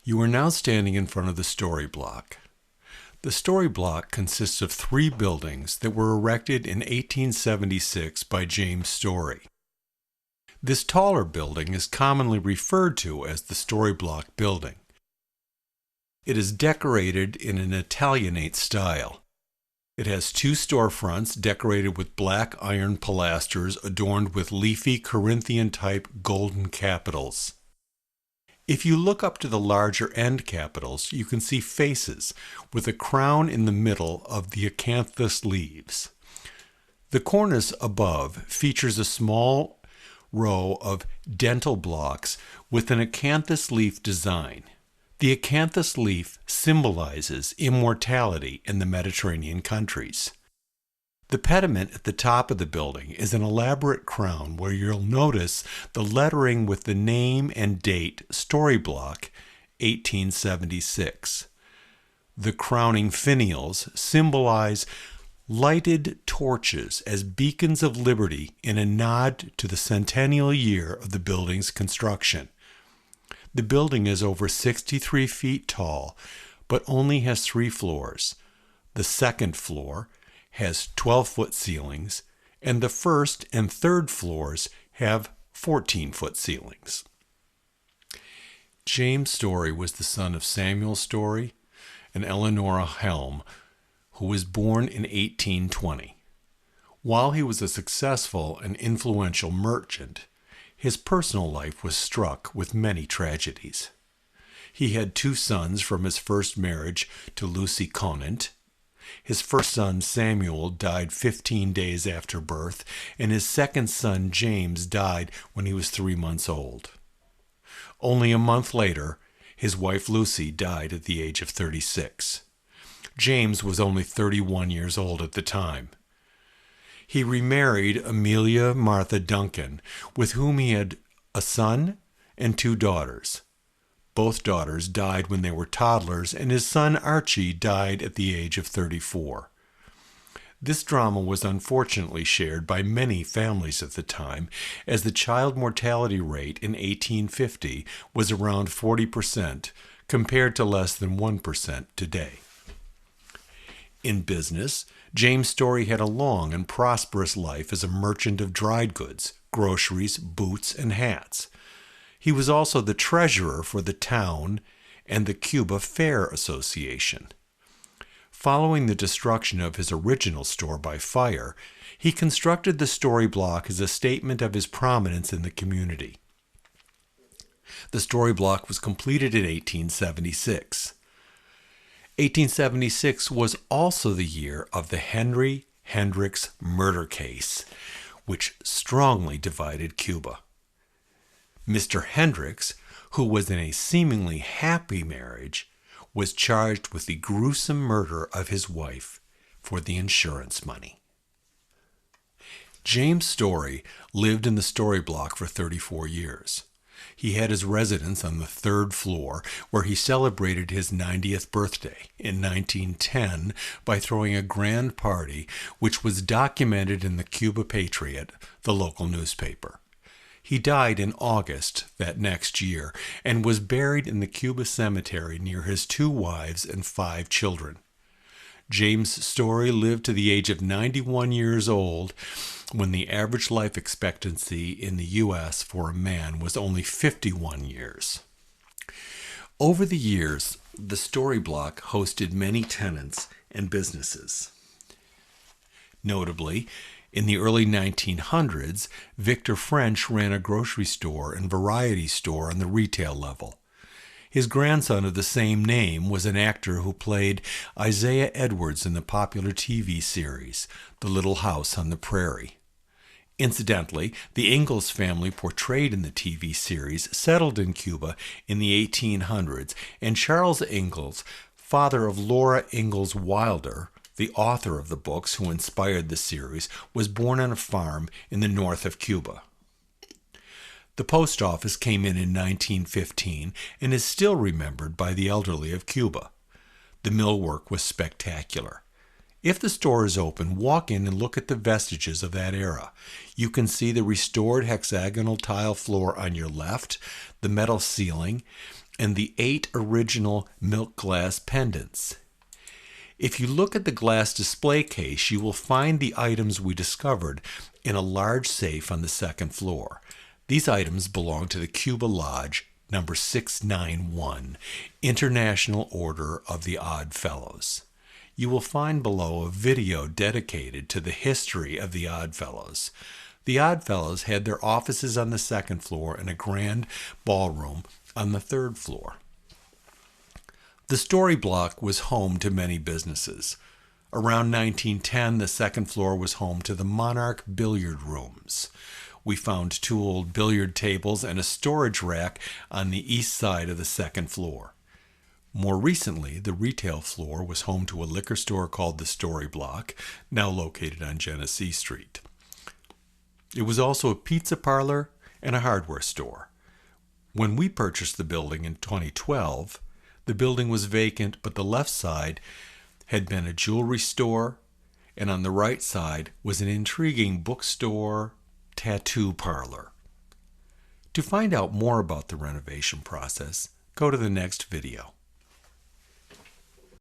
You are now standing in front of the Story Block. The Story Block consists of three buildings that were erected in 1876 by James Story. This taller building is commonly referred to as the Story Block building. It is decorated in an Italianate style. It has two storefronts decorated with black iron pilasters adorned with leafy Corinthian-type golden capitals. If you look up to the larger end capitals, you can see faces with a crown in the middle of the acanthus leaves. The cornice above features a small row of dental blocks with an acanthus leaf design. The acanthus leaf symbolizes immortality in the Mediterranean countries. The pediment at the top of the building is an elaborate crown where you'll notice the lettering with the name and date Story Block 1876. The crowning finials symbolize lighted torches as beacons of liberty in a nod to the centennial year of the building's construction. The building is over 63 feet tall, but only has 3 floors. The second floor has 12-foot ceilings, and the first and third floors have 14-foot ceilings. James Story was the son of Samuel Story and Eleanora Helm, who was born in 1820. While he was a successful and influential merchant, his personal life was struck with many tragedies. He had 2 sons from his first marriage to Lucy Conant. His first son, Samuel, died 15 days after birth, and his second son, James, died when he was 3 months old. Only a month later, his wife Lucy died at the age of 36. James was only 31 years old at the time. He remarried Amelia Martha Duncan, with whom he had a son and 2 daughters. Both daughters died when they were toddlers, and his son Archie died at the age of 34. This drama was unfortunately shared by many families at the time, as the child mortality rate in 1850 was around 40%, compared to less than 1% today. In business, James Story had a long and prosperous life as a merchant of dried goods, groceries, boots, and hats. He was also the treasurer for the town and the Cuba Fair Association. Following the destruction of his original store by fire, he constructed the Story Block as a statement of his prominence in the community. The Story Block was completed in 1876. 1876 was also the year of the Henry Hendricks murder case, which strongly divided Cuba. Mr. Hendricks, who was in a seemingly happy marriage, was charged with the gruesome murder of his wife for the insurance money. James Story lived in the Story Block for 34 years. He had his residence on the 3rd floor, where he celebrated his 90th birthday in 1910 by throwing a grand party, which was documented in the Cuba Patriot, the local newspaper. He died in August that next year and was buried in the Cuba cemetery near his 2 wives and 5 children. James Story lived to the age of 91 years old, when the average life expectancy in the U.S. for a man was only 51 years. Over the years, the Story Block hosted many tenants and businesses. Notably, in the early 1900s, Victor French ran a grocery store and variety store on the retail level. His grandson of the same name was an actor who played Isaiah Edwards in the popular TV series, The Little House on the Prairie. Incidentally, the Ingalls family portrayed in the TV series settled in Cuba in the 1800s, and Charles Ingalls, father of Laura Ingalls Wilder, the author of the books who inspired the series, was born on a farm in the north of Cuba. The post office came in 1915 and is still remembered by the elderly of Cuba. The millwork was spectacular. If the store is open, walk in and look at the vestiges of that era. You can see the restored hexagonal tile floor on your left, the metal ceiling, and the 8 original milk glass pendants. If you look at the glass display case, you will find the items we discovered in a large safe on the second floor. These items belong to the Cuba Lodge number 691, International Order of the Odd Fellows. You will find below a video dedicated to the history of the Odd Fellows. The Odd Fellows had their offices on the second floor and a grand ballroom on the third floor. The Story Block was home to many businesses. Around 1910, the second floor was home to the Monarch billiard rooms. We found 2 old billiard tables and a storage rack on the east side of the second floor. More recently, the retail floor was home to a liquor store called the Story Block, now located on Genesee Street. It was also a pizza parlor and a hardware store. When we purchased the building in 2012, the building was vacant, but the left side had been a jewelry store, and on the right side was an intriguing bookstore, tattoo parlor. To find out more about the renovation process, go to the next video.